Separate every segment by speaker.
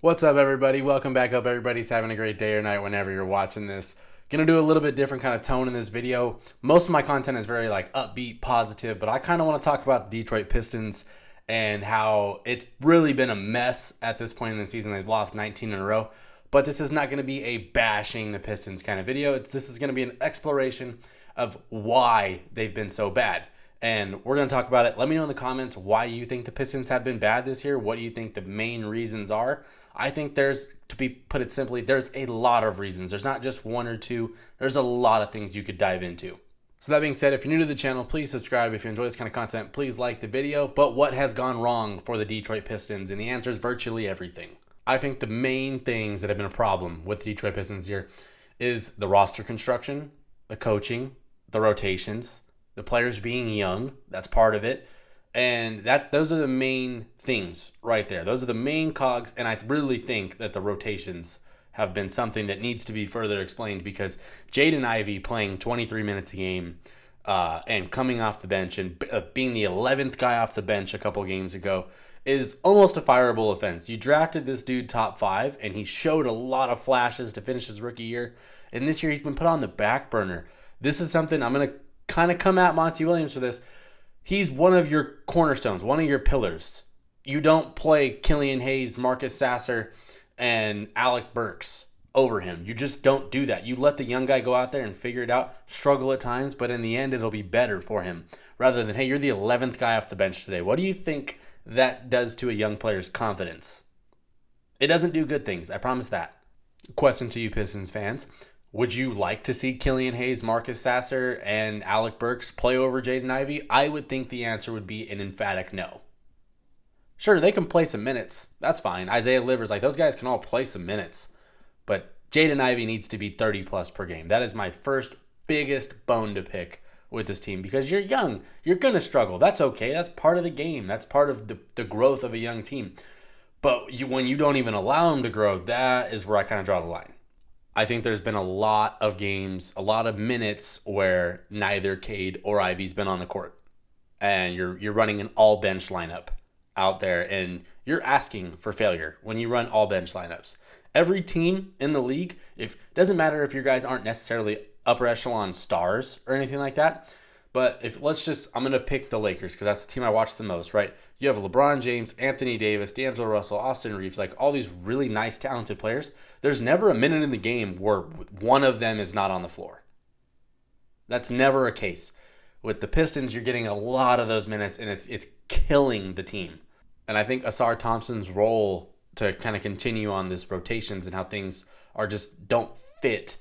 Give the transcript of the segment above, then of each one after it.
Speaker 1: What's up, everybody? Welcome back. Hope everybody's having a great day or night whenever you're watching this. Gonna do a little bit different kind of tone in this video. Most of my content is very upbeat, positive, but I kind of want to talk about the Detroit Pistons and how it's really been a mess at this point in the season. They've lost 19 in a row, but this is not going to be a bashing the Pistons kind of video. This is going to be an exploration of why they've been so bad. And we're going to talk about it. Let me know in the comments why you think the Pistons have been bad this year. What do you think the main reasons are? I think put it simply, there's a lot of reasons. There's not just one or two. There's a lot of things you could dive into. So that being said, if you're new to the channel, please subscribe. If you enjoy this kind of content, please like the video. But what has gone wrong for the Detroit Pistons? And the answer is virtually everything. I think the main things that have been a problem with the Detroit Pistons here is the roster construction, the coaching, the rotations, the players being young. That's part of it. And those are the main things right there. Those are the main cogs. And I really think that the rotations have been something that needs to be further explained, because Jaden Ivey playing 23 minutes a game and coming off the bench and being the 11th guy off the bench a couple games ago is almost a fireable offense. You drafted this dude top 5, and he showed a lot of flashes to finish his rookie year. And this year he's been put on the back burner. This is something I'm going to kind of come at Monty Williams for this. He's one of your cornerstones, one of your pillars. You don't play Killian Hayes, Marcus Sasser, and Alec Burks over him. You just don't do that. You let the young guy go out there and figure it out, struggle at times, but in the end it'll be better for him, rather than, hey, you're the 11th guy off the bench today. What do you think that does to a young player's confidence? It doesn't do good things, I promise that. Question to you Pistons fans. Would you like to see Killian Hayes, Marcus Sasser, and Alec Burks play over Jaden Ivey? I would think the answer would be an emphatic no. Sure, they can play some minutes. That's fine. Isaiah Livers, those guys can all play some minutes. But Jaden Ivey needs to be 30 plus per game. That is my first biggest bone to pick with this team, because you're young. You're going to struggle. That's okay. That's part of the game. That's part of the growth of a young team. But when you don't even allow them to grow, that is where I kind of draw the line. I think there's been a lot of games, a lot of minutes where neither Cade or Ivey's been on the court. And you're running an all-bench lineup out there, and you're asking for failure when you run all-bench lineups. Every team in the league, it doesn't matter if your guys aren't necessarily upper echelon stars or anything like that, but I'm going to pick the Lakers because that's the team I watch the most, right? You have LeBron James, Anthony Davis, D'Angelo Russell, Austin Reeves, all these really nice, talented players. There's never a minute in the game where one of them is not on the floor. That's never a case. With the Pistons, you're getting a lot of those minutes, and it's killing the team. And I think Ausar Thompson's role to kind of continue on this rotations and how things don't fit,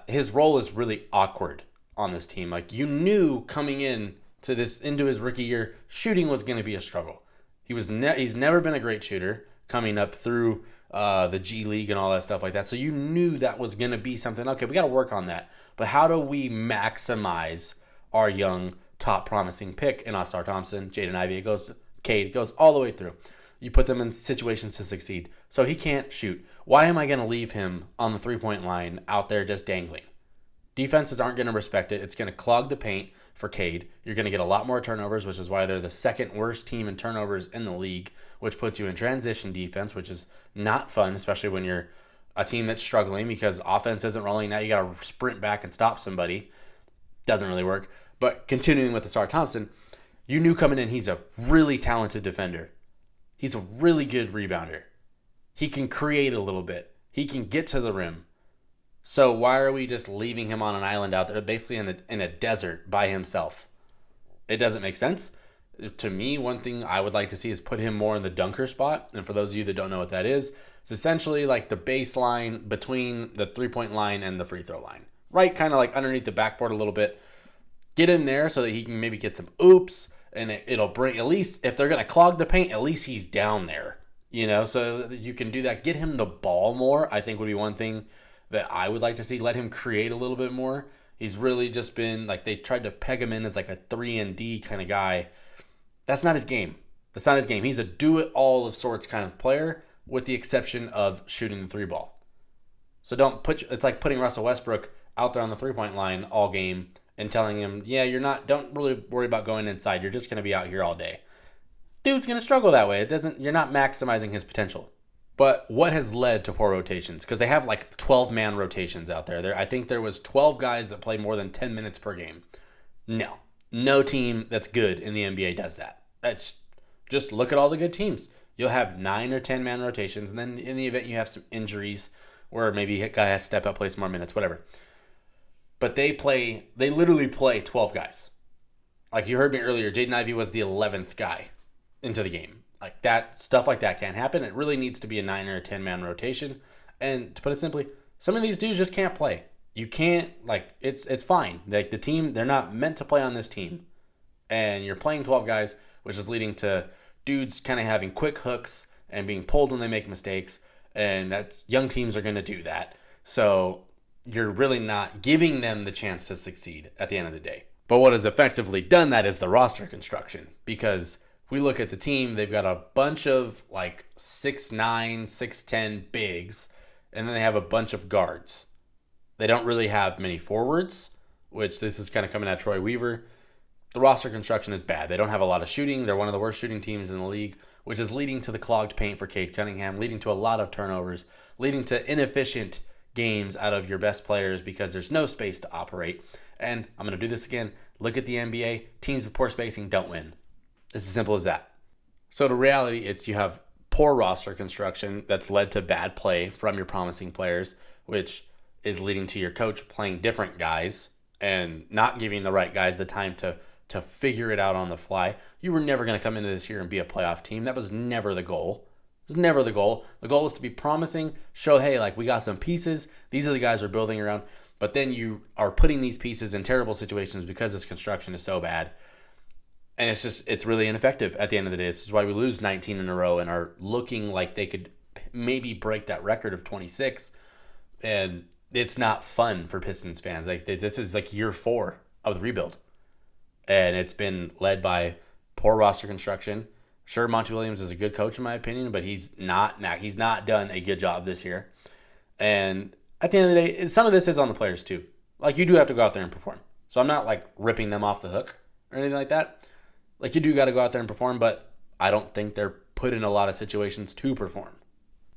Speaker 1: his role is really awkward on this team. You knew coming into his rookie year, shooting was going to be a struggle. He's never been a great shooter coming up through the G League and all that stuff like that. So you knew that was going to be something. Okay, we got to work on that. But how do we maximize our young, top promising pick in Ausar Thompson, Jaden Ivey? Cade goes all the way through. You put them in situations to succeed. So he can't shoot. Why am I going to leave him on the three-point line out there just dangling? Defenses aren't going to respect it. It's going to clog the paint for Cade. You're going to get a lot more turnovers, which is why they're the second worst team in turnovers in the league, which puts you in transition defense, which is not fun, especially when you're a team that's struggling because offense isn't rolling. Now you got to sprint back and stop somebody. Doesn't really work. But continuing with Ausar Thompson, you knew coming in he's a really talented defender. He's a really good rebounder. He can create a little bit. He can get to the rim. So why are we just leaving him on an island out there, basically in a desert by himself? It doesn't make sense. To me, one thing I would like to see is put him more in the dunker spot. And for those of you that don't know what that is, it's essentially like the baseline between the three-point line and the free throw line. Right, kind of underneath the backboard a little bit. Get him there so that he can maybe get some oops, and it'll bring, at least if they're going to clog the paint, at least he's down there. So that you can do that. Get him the ball more, I think would be one thing that I would like to see. Let him create a little bit more. He's really just been, they tried to peg him in as a 3-and-D kind of guy. That's not his game. He's a do-it-all of sorts kind of player, with the exception of shooting the three ball. So it's like putting Russell Westbrook out there on the three-point line all game and telling him, yeah, don't really worry about going inside. You're just going to be out here all day. Dude's going to struggle that way. You're not maximizing his potential. But what has led to poor rotations? Because they have like 12-man rotations out there. I think there was 12 guys that play more than 10 minutes per game. No team that's good in the NBA does that. That's just look at all the good teams. You'll have 9 or 10-man rotations, and then in the event you have some injuries or maybe a guy has to step up, play some more minutes, whatever. But they literally play 12 guys. Like you heard me earlier, Jaden Ivey was the 11th guy into the game. Like that, stuff like that can't happen. It really needs to be a 9 or a 10-man rotation. And to put it simply, some of these dudes just can't play. You can't, it's fine. Like the team, they're not meant to play on this team. And you're playing 12 guys, which is leading to dudes kind of having quick hooks and being pulled when they make mistakes. And that's young teams are going to do that. So you're really not giving them the chance to succeed at the end of the day. But what has effectively done that is the roster construction. Because if we look at the team, they've got a bunch of 6'9", 6'10" bigs, and then they have a bunch of guards. They don't really have many forwards, which this is kind of coming at Troy Weaver. The roster construction is bad. They don't have a lot of shooting. They're one of the worst shooting teams in the league, which is leading to the clogged paint for Cade Cunningham, leading to a lot of turnovers, leading to inefficient games out of your best players because there's no space to operate. And I'm going to do this again. Look at the NBA. Teams with poor spacing don't win. It's as simple as that. So the reality, it's you have poor roster construction that's led to bad play from your promising players, which is leading to your coach playing different guys and not giving the right guys the time to figure it out on the fly. You were never going to come into this year and be a playoff team. That was never the goal. It was never the goal. The goal is to be promising, show, hey, we got some pieces. These are the guys we're building around. But then you are putting these pieces in terrible situations because this construction is so bad. And it's really ineffective at the end of the day. This is why we lose 19 in a row and are looking like they could maybe break that record of 26. And it's not fun for Pistons fans. This is year 4 of the rebuild. And it's been led by poor roster construction. Sure, Monty Williams is a good coach in my opinion, but he's not done a good job this year. And at the end of the day, some of this is on the players too. You do have to go out there and perform. So I'm not ripping them off the hook or anything like that. You do got to go out there and perform, but I don't think they're put in a lot of situations to perform.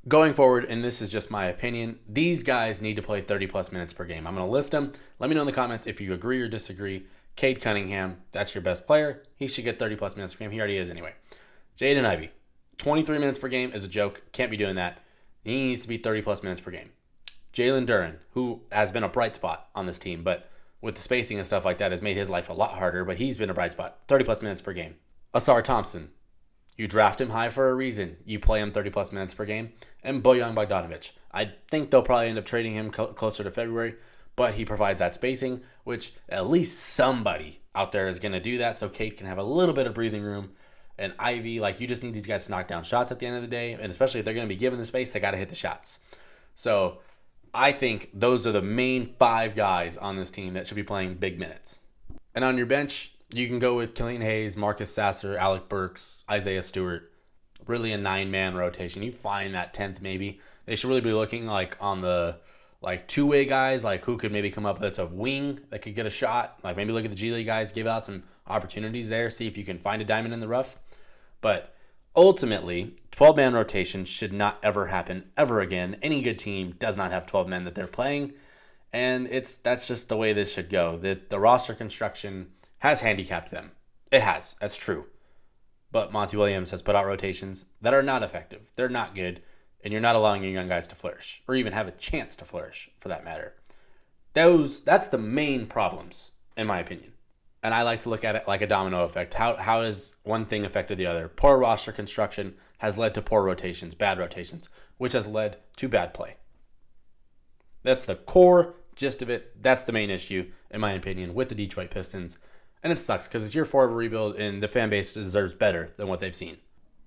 Speaker 1: Going forward, and this is just my opinion, these guys need to play 30-plus minutes per game. I'm going to list them. Let me know in the comments if you agree or disagree. Cade Cunningham, that's your best player. He should get 30-plus minutes per game. He already is anyway. Jaden Ivey, 23 minutes per game is a joke. Can't be doing that. He needs to be 30-plus minutes per game. Jalen Duren, who has been a bright spot on this team, but with the spacing and stuff like that has made his life a lot harder, but he's been a bright spot. 30-plus minutes per game. Ausar Thompson, you draft him high for a reason. You play him 30-plus minutes per game. And Bojan Bogdanovic. I think they'll probably end up trading him closer to February, but he provides that spacing, which at least somebody out there is going to do that so Cade can have a little bit of breathing room. And Ivy, you just need these guys to knock down shots at the end of the day, and especially if they're going to be given the space, they got to hit the shots. So I think those are the main 5 guys on this team that should be playing big minutes. And on your bench, you can go with Killian Hayes, Marcus Sasser, Alec Burks, Isaiah Stewart. Really a 9-man rotation. You find that 10th maybe. They should really be looking on the two-way guys, who could maybe come up that's a wing that could get a shot. Maybe look at the G League guys, give out some opportunities there, see if you can find a diamond in the rough. But ultimately, 12-man rotation should not ever happen ever again. Any good team does not have 12 men that they're playing, and that's just the way this should go. The roster construction has handicapped them. It has. That's true. But Monty Williams has put out rotations that are not effective. They're not good, and you're not allowing your young guys to flourish, or even have a chance to flourish, for that matter. That's the main problems, in my opinion. And I like to look at it like a domino effect. How has one thing affected the other? Poor roster construction has led to poor rotations, bad rotations, which has led to bad play. That's the core gist of it. That's the main issue, in my opinion, with the Detroit Pistons. And it sucks because it's year 4 of a rebuild, and the fan base deserves better than what they've seen.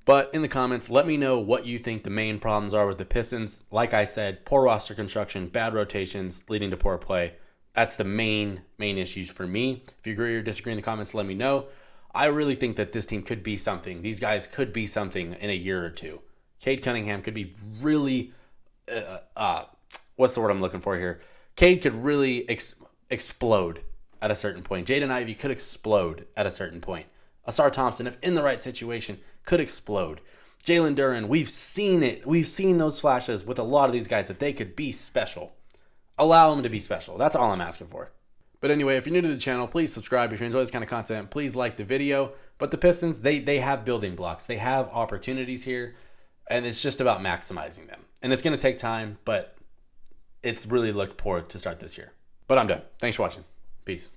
Speaker 1: But in the comments, let me know what you think the main problems are with the Pistons. Like I said, poor roster construction, bad rotations, leading to poor play. That's the main issues for me. If you agree or disagree in the comments, let me know. I really think that this team could be something. These guys could be something in a year or two. Cade Cunningham could be really, what's the word I'm looking for here? Cade could really explode at a certain point. Jaden Ivey could explode at a certain point. Ausar Thompson, if in the right situation, could explode. Jalen Duren, we've seen it. We've seen those flashes with a lot of these guys that they could be special. Allow them to be special. That's all I'm asking for. But anyway, if you're new to the channel, please subscribe. If you enjoy this kind of content, please like the video. But the Pistons, they have building blocks. They have opportunities here, and it's just about maximizing them. And it's going to take time, but it's really looked poor to start this year. But I'm done. Thanks for watching. Peace.